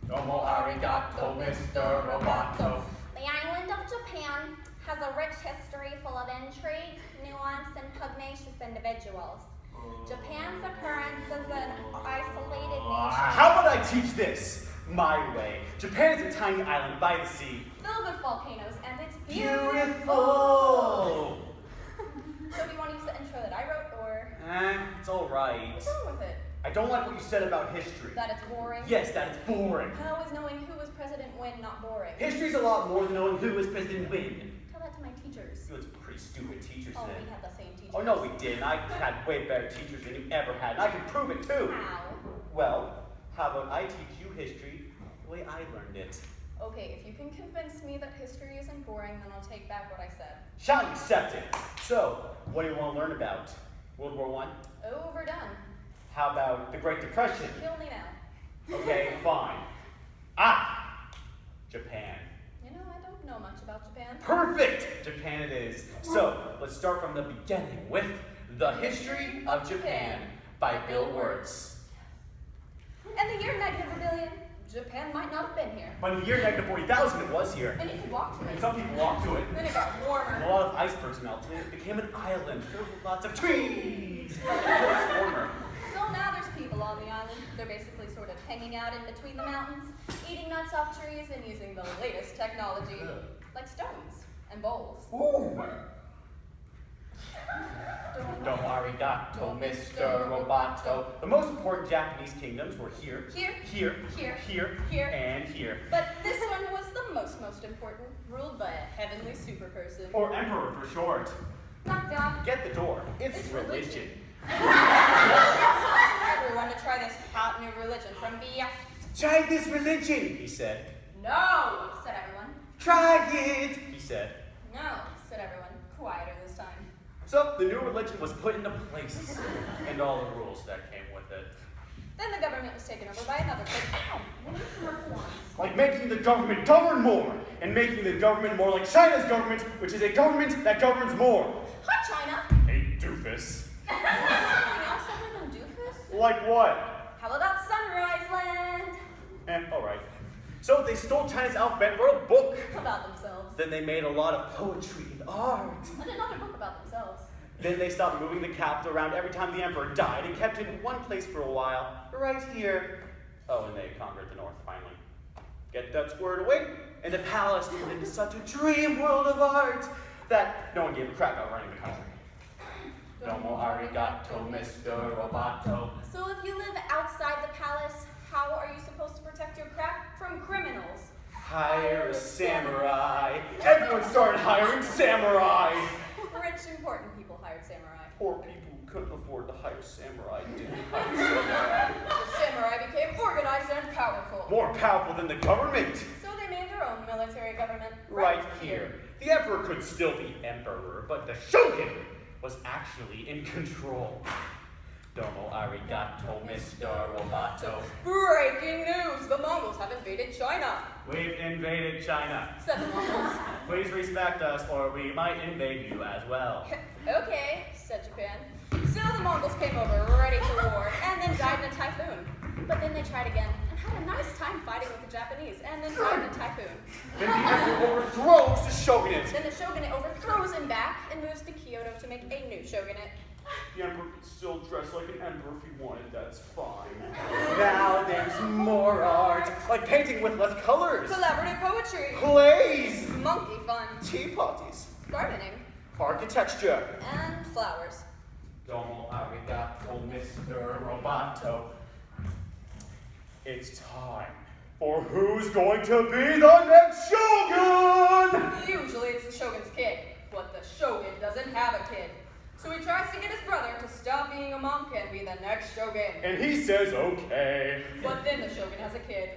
Domo arigato, Mr. Roboto. The island of Japan has a rich history full of intrigue, nuance, and pugnacious individuals. Japan's occurrence as an isolated nation. How about I teach this my way? Japan is a tiny island by the sea. Filled with volcanoes, and it's Beautiful! So do you want to use the intro that I wrote, or? It's all right. What's wrong with it? I don't like what you said about history. That it's boring? Yes, that it's boring. How is knowing who was president when not boring? History's a lot more than knowing who was president when. Tell that to my teachers. You had some pretty stupid teachers Oh, then. we had the same teachers. Oh, no, we didn't. I had way better teachers than you ever had, and I can prove it too. How? Well, how about I teach you history the way I learned it? Okay, if you can convince me that history isn't boring, then I'll take back what I said. Shall you accept it? So, what do you want to learn about? World War I? Overdone. How about the Great Depression? Kill me now. Okay, fine. Japan. You know, I don't know much about Japan. Perfect! Japan it is. So, let's start from the beginning with The History of Japan by Bill Wirtz. In the year negative a billion, Japan might not have been here. By the year negative 40,000, it was here. And you could walk to And it. some people walked to it. Then it got And warmer. a lot of icebergs melted, and it became an island filled with lots of trees. It was warmer. So now there's people on the island. They're basically sort of hanging out in between the mountains, eating nuts off trees and using the latest technology, like stones and bowls. Ooh! Domo arigato, Mr. Roboto. The most important Japanese kingdoms were here, Here, here, here, here, here. and here. But this one was the most important, ruled by a heavenly super person. Or emperor for short. Knock knock. Get the door. It's It's religion. Everyone to try this hot new religion from BF. Try this religion, he said. No, said everyone. Try it, he said. No, said everyone. Quieter this time. So the new religion was put into place, and all the rules that came with it. Then the government was taken over by another big reforms. Like making the government govern more, and making the government more like China's government, which is a government that governs more. Hi, China. A doofus. Something else other than doofus? Like what? How about Sunrise Land? And, alright. So they stole China's alphabet and wrote a book. About themselves. Then they made a lot of poetry and art. And another book about themselves. Then they stopped moving the capital around every time the emperor died and kept it in one place for a while, right here. Oh, and they conquered the north finally. Get that squared away, and the palace turned into such a dream world of art that no one gave a crap about running the country. Domo arigato, Mr. Roboto. So if you live outside the palace, how are you supposed to protect your crap from criminals? Hire a samurai. Everyone started hiring samurai. Rich, important people hired samurai. Poor people who couldn't afford to hire samurai didn't hire samurai. The samurai became organized and powerful. More powerful than the government. So they made their own military government. Right here. The emperor could still be emperor, but the shogun was actually in control. Domo arigato, Mr. Roboto. Breaking news! The Mongols have invaded China. We've invaded China. Said the Mongols. Please respect us, or we might invade you as well. Okay, said Japan. So the Mongols came over, ready for war, and then died in a typhoon. But then they tried again, and had a nice time fighting with the Japanese, and then died in a typhoon. Then the emperor overthrows the shogunate. Then the shogunate overthrows him back and moves to Kyoto to make a new shogunate. The emperor could still dress like an emperor if he wanted, that's fine. Now there's more art, like painting with less colors. Collaborative poetry. Plays. Monkey fun. Tea parties. Gardening. Architecture. And flowers. Domo arigato, Mr. Roboto. It's time for who's going to be the next shogun! Usually it's the shogun's kid, but the shogun doesn't have a kid. So he tries to get his brother to stop being a monk and be the next shogun. And he says, okay. But then the shogun has a kid.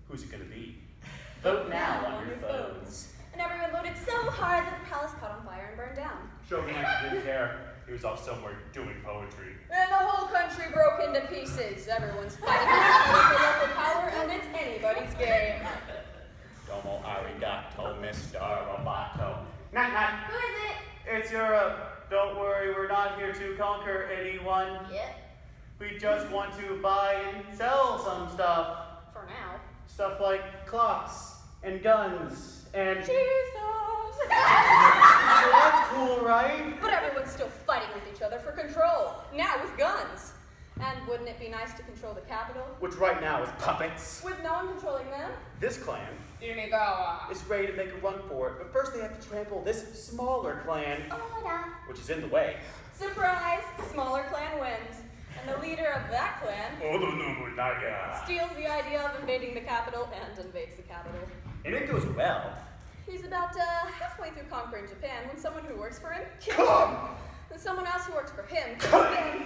Who's it gonna be? Vote now on your phones. And everyone voted so hard that the palace caught on fire and burned down. Shogun actually didn't care. He was off somewhere doing poetry. And the whole country broke into pieces. Everyone's fighting for local power, and it's anybody's game. Domo arigato, Mr. Roboto. Knock, knock. Who is it? It's Europe. Don't worry, we're not here to conquer anyone. Yeah, We just want to buy and sell some stuff. for now. Stuff like clocks and guns and... Jesus! So that's cool, right? But everyone's still fighting with each other for control, now with guns. And wouldn't it be nice to control the capital? Which right now is puppets. With no one controlling them? This clan Winiger is ready to make a run for it, but first they have to trample this smaller clan, Order. which is in the way. Surprise! Smaller clan wins. And the leader of that clan Winiger. steals the idea of invading the capital and invades the capital. And it goes well. He's about halfway through conquering Japan when someone who works for him kills Come! him. Then someone else who works for him kills him.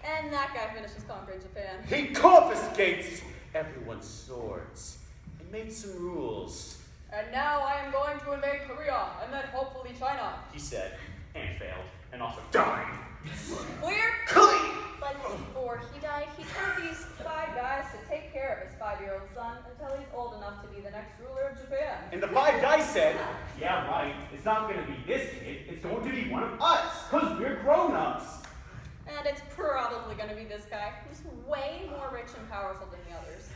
And that guy finishes conquering Japan. He confiscates everyone's swords and made some rules, And now I am going to invade Korea and then hopefully China. he said, and failed, and also died. Clear? Clean! But before he died, he told these 5 guys to take care of his 5-year-old son until he's old enough to be the next ruler of Japan. And the 5 guys said, yeah, right, it's not going to be this kid, it's going to be one of us, because we're grown-ups. And it's probably going to be this guy, who's way more rich and powerful than the others.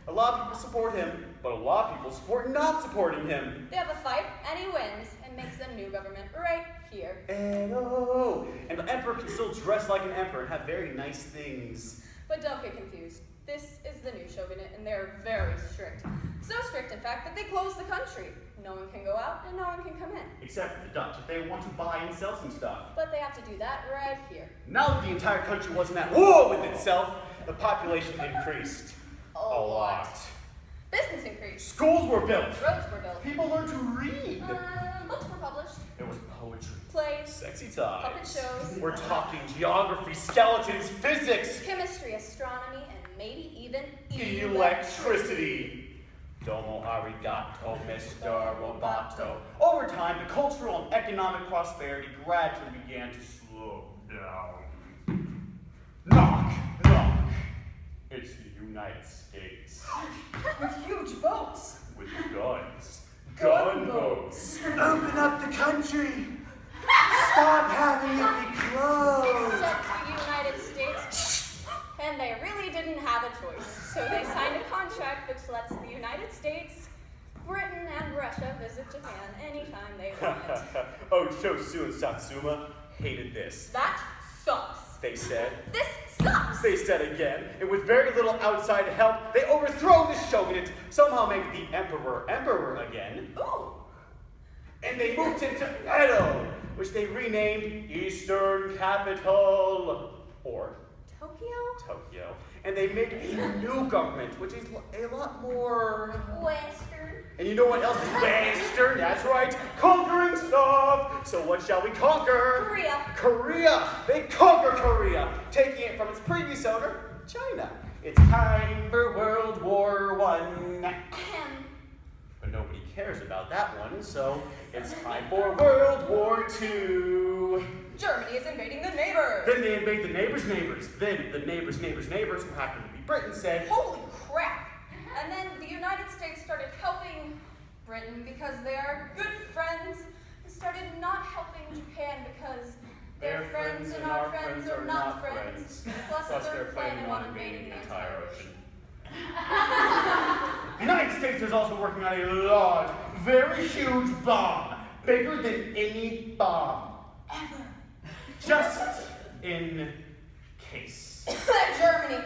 A lot of people support him, but a lot of people support not supporting him. They have a fight, and he wins, and makes a new government right here. And the emperor can still dress like an emperor and have very nice things. But don't get confused. This is the new shogunate, and they're very strict. So strict, in fact, that they close the country. No one can go out, and no one can come in. Except the Dutch, if they want to buy and sell some stuff. But they have to do that right here. Now that the entire country wasn't at war with itself, the population increased. A lot. Business increased. Schools were built. Roads were built. People learned to read. Books were published. There was poetry. Plays. Sexy ties. Puppet shows. We're talking geography, skeletons, physics, Chemistry, astronomy, and maybe even electricity. Domo arigato, Mr. Roboto. Over time, the cultural and economic prosperity gradually began to slow down. Knock, knock. It's the United States. With huge boats. With guns. Gunboats. Open up the country. Stop having it be closed. Except the United States. And they really didn't have a choice. So they signed a contract which lets the United States, Britain, and Russia visit Japan anytime they want. Oh, Chosu and Satsuma hated this. That sucks. They said. This sucks. They said again, and with very little outside help, they overthrow the shogunate, somehow make the emperor again. Ooh. And they moved him to Edo, which they renamed Eastern Capital, or Tokyo. And they made a new government, which is a lot more... Western. And you know what else is Western? That's right, conquering stuff. So what shall we conquer? Korea. Korea. They conquer Korea, taking it from its previous owner, China. It's time for World War I. But nobody cares about that one, so it's time for World War II. Germany is invading the neighbors. Then they invade the neighbors' neighbors. Then the neighbors' neighbors, who happen to be Britain, said, Holy crap! And then the United States started helping Britain because they are good friends, and started not helping Japan because their friends and our friends are not friends. Plus they're planning on invading the entire ocean. The United States is also working on a large, very huge bomb, bigger than any bomb Ever. just in case. Germany.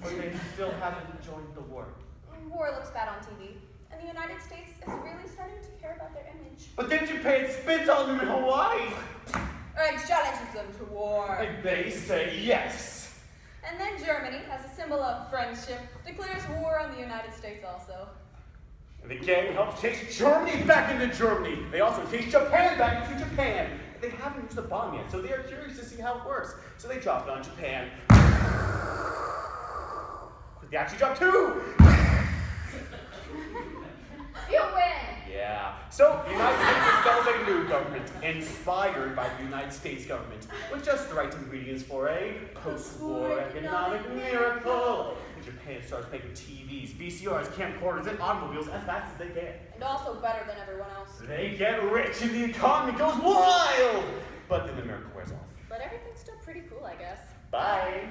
But they still haven't joined the war. War looks bad on TV, and the United States is really starting to care about their image. But then Japan spits on them in Hawaii. And challenges them to war. And they say yes. And then Germany, as a symbol of friendship, declares war on the United States also. And the gang helps chase Germany back into Germany. They also chase Japan back into Japan. They haven't used the bomb yet, so they are curious to see how it works. So they drop it on Japan. They actually drop 2. You win! Yeah. So the United States installs a new government, inspired by the United States government, with just the right ingredients for a post-war economic miracle. And Japan starts making TVs, VCRs, camcorders, and automobiles as fast as they can. And also better than everyone else. They get rich and the economy goes wild! But then the miracle wears off. But everything's still pretty cool, I guess. Bye.